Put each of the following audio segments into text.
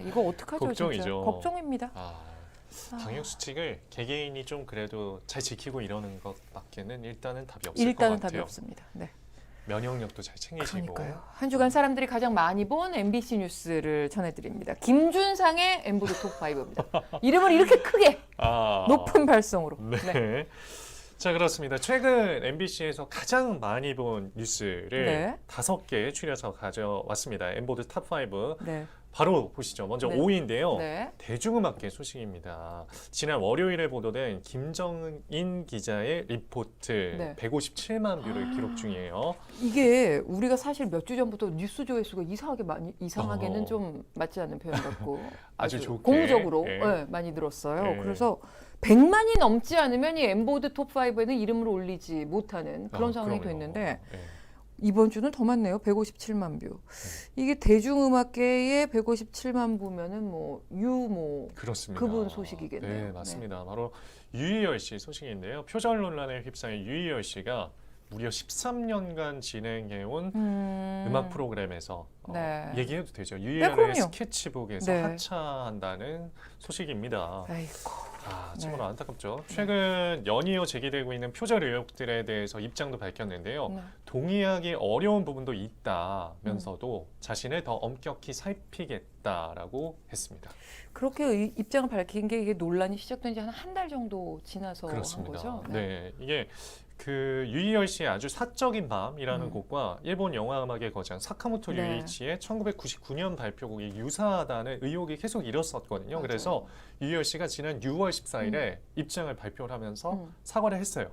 이거 어떡하죠? 걱정이죠. 진짜. 걱정입니다. 방역 수칙을 개개인이 좀 그래도 잘 지키고 이러는 것밖에는 일단은 답이 없을 것 일단은 같아요. 답이 없습니다. 네. 면역력도 잘 챙기시고. 그러니까요. 한 주간 사람들이 가장 많이 본 MBC 뉴스를 전해드립니다. 김준상의 엠보드 톱5입니다. 이름을 이렇게 크게 높은 발성으로. 네. 네. 자, 그렇습니다. 최근 MBC에서 가장 많이 본 뉴스를 네. 5개 추려서 가져왔습니다. 엠보드 탑5. 네. 바로 보시죠. 먼저 네. 5위인데요. 네. 대중음악계 소식입니다. 지난 월요일에 보도된 김정인 기자의 리포트 네. 157만 뷰를 기록 중이에요. 이게 우리가 사실 몇 주 전부터 뉴스 조회수가 이상하게는 좀 맞지 않는 표현 같고 아주 좋게. 고무적으로 예. 네, 많이 들었어요. 예. 그래서 100만이 넘지 않으면 이 엠보드 톱5에는 이름을 올리지 못하는 그런 상황이 그럼요. 됐는데 예. 이번 주는 더 많네요. 157만 뷰. 이게 대중음악계의 157만 뷰면은 그렇습니다. 그분 소식이겠네요. 네, 맞습니다. 바로 유희열 씨 소식인데요. 표절 논란에 휩싸인 유희열 씨가 무려 13년간 진행해온 음악 프로그램에서 네. 얘기해도 되죠. 그럼요. 유희열의 스케치북에서 네. 하차한다는 소식입니다. 아이고. 참으로 네. 안타깝죠. 최근 연이어 제기되고 있는 표절 의혹들에 대해서 입장도 밝혔는데요. 네. 동의하기 어려운 부분도 있다면서도 자신을 더 엄격히 살피겠다라고 했습니다. 그렇게 입장을 밝힌 게 이게 논란이 시작된 지 한 달 정도 지나서 그렇습니다. 한 거죠? 네, 이게 그 유희열 씨의 아주 사적인 밤이라는 곡과 일본 영화 음악의 거장 사카모토 네. 류이치의 1999년 발표곡이 유사하다는 의혹이 계속 일었었거든요. 맞아요. 그래서 유희열 씨가 지난 6월 14일에 입장을 발표를 하면서 음. 사과를 했어요.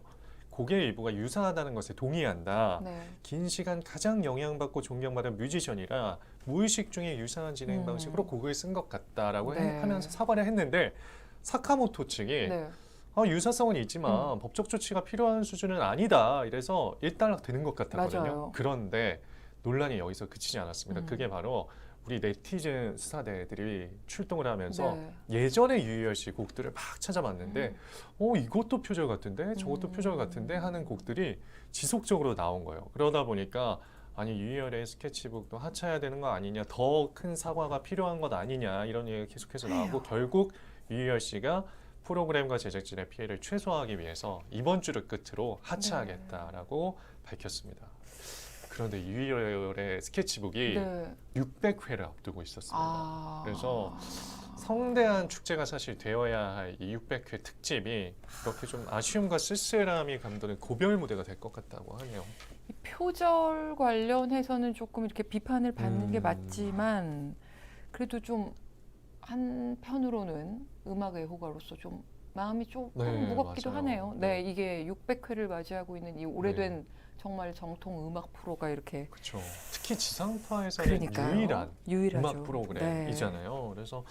곡의 일부가 유사하다는 것에 동의한다. 네. 긴 시간 가장 영향받고 존경받은 뮤지션이라 무의식 중에 유사한 진행 방식으로 곡을 쓴 것 같다라고 네. 하면서 사과를 했는데 사카모토 측이 네. 유사성은 있지만 법적 조치가 필요한 수준은 아니다. 이래서 일단락 되는 것 같았거든요. 맞아요. 그런데 논란이 여기서 그치지 않았습니다. 그게 바로 우리 네티즌 수사대들이 출동을 하면서 네. 예전에 유희열 씨 곡들을 막 찾아봤는데 이것도 표절 같은데 저것도 표절 같은데 하는 곡들이 지속적으로 나온 거예요. 그러다 보니까 아니 유희열의 스케치북도 하차해야 되는 거 아니냐, 더 큰 사과가 필요한 것 아니냐 이런 얘기가 계속해서 나오고 결국 유희열 씨가 프로그램과 제작진의 피해를 최소화하기 위해서 이번 주를 끝으로 하차하겠다라고 밝혔습니다. 그런데 유희열의 스케치북이 네. 600회를 앞두고 있었습니다. 그래서 아. 성대한 축제가 사실 되어야 할 이 600회 특집이 이렇게 좀 아쉬움과 쓸쓸함이 감도는 고별 무대가 될 것 같다고 하네요. 이 표절 관련해서는 조금 이렇게 비판을 받는 게 맞지만 그래도 좀 한편으로는 음악 애호가로서 좀 마음이 조금 네, 무겁기도 맞아요. 하네요. 네, 이게 600회를 맞이하고 있는 이 오래된 정말 정통 음악 프로가 이렇게 그렇죠. 특히 지상파에서는 그러니까요. 유일한 유일하죠. 음악 프로그램이잖아요. 그래서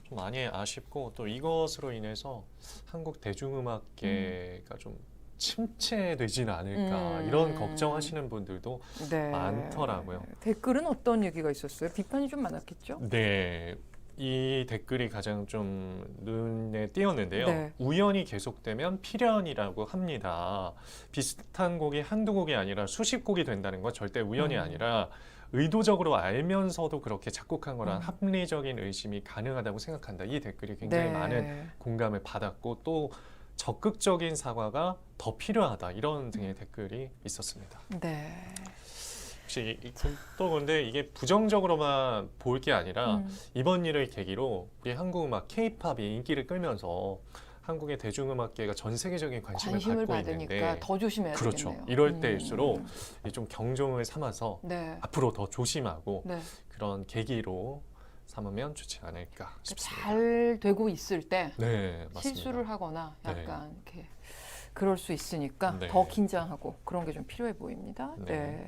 좀 많이 아쉽고 또 이것으로 인해서 한국 대중음악계가 좀 침체되지는 않을까 이런 걱정하시는 분들도 네. 많더라고요. 댓글은 어떤 얘기가 있었어요? 비판이 좀 많았겠죠? 네. 이 댓글이 가장 좀 눈에 띄었는데요. 네. 우연히 계속되면 필연이라고 합니다. 비슷한 곡이 한두 곡이 아니라 수십 곡이 된다는 건 절대 우연이 아니라 의도적으로 알면서도 그렇게 작곡한 거란 합리적인 의심이 가능하다고 생각한다. 이 댓글이 굉장히 네. 많은 공감을 받았고 또 적극적인 사과가 더 필요하다. 이런 등의 댓글이 있었습니다. 네. 혹시 또 근데 이게 부정적으로만 볼 게 아니라 이번 일을 계기로 우리 한국 음악 K-팝이 인기를 끌면서 한국의 대중음악계가 전 세계적인 관심을 받고 받으니까 있는데 더 조심해야 그렇죠. 되겠네요. 이럴 때일수록 좀 경종을 삼아서 네. 앞으로 더 조심하고 네. 그런 계기로 삼으면 좋지 않을까 싶습니다. 잘 되고 있을 때 네, 맞습니다. 실수를 하거나 네. 약간 이렇게 그럴 수 있으니까 네. 더 긴장하고 그런 게 좀 필요해 보입니다. 네. 네.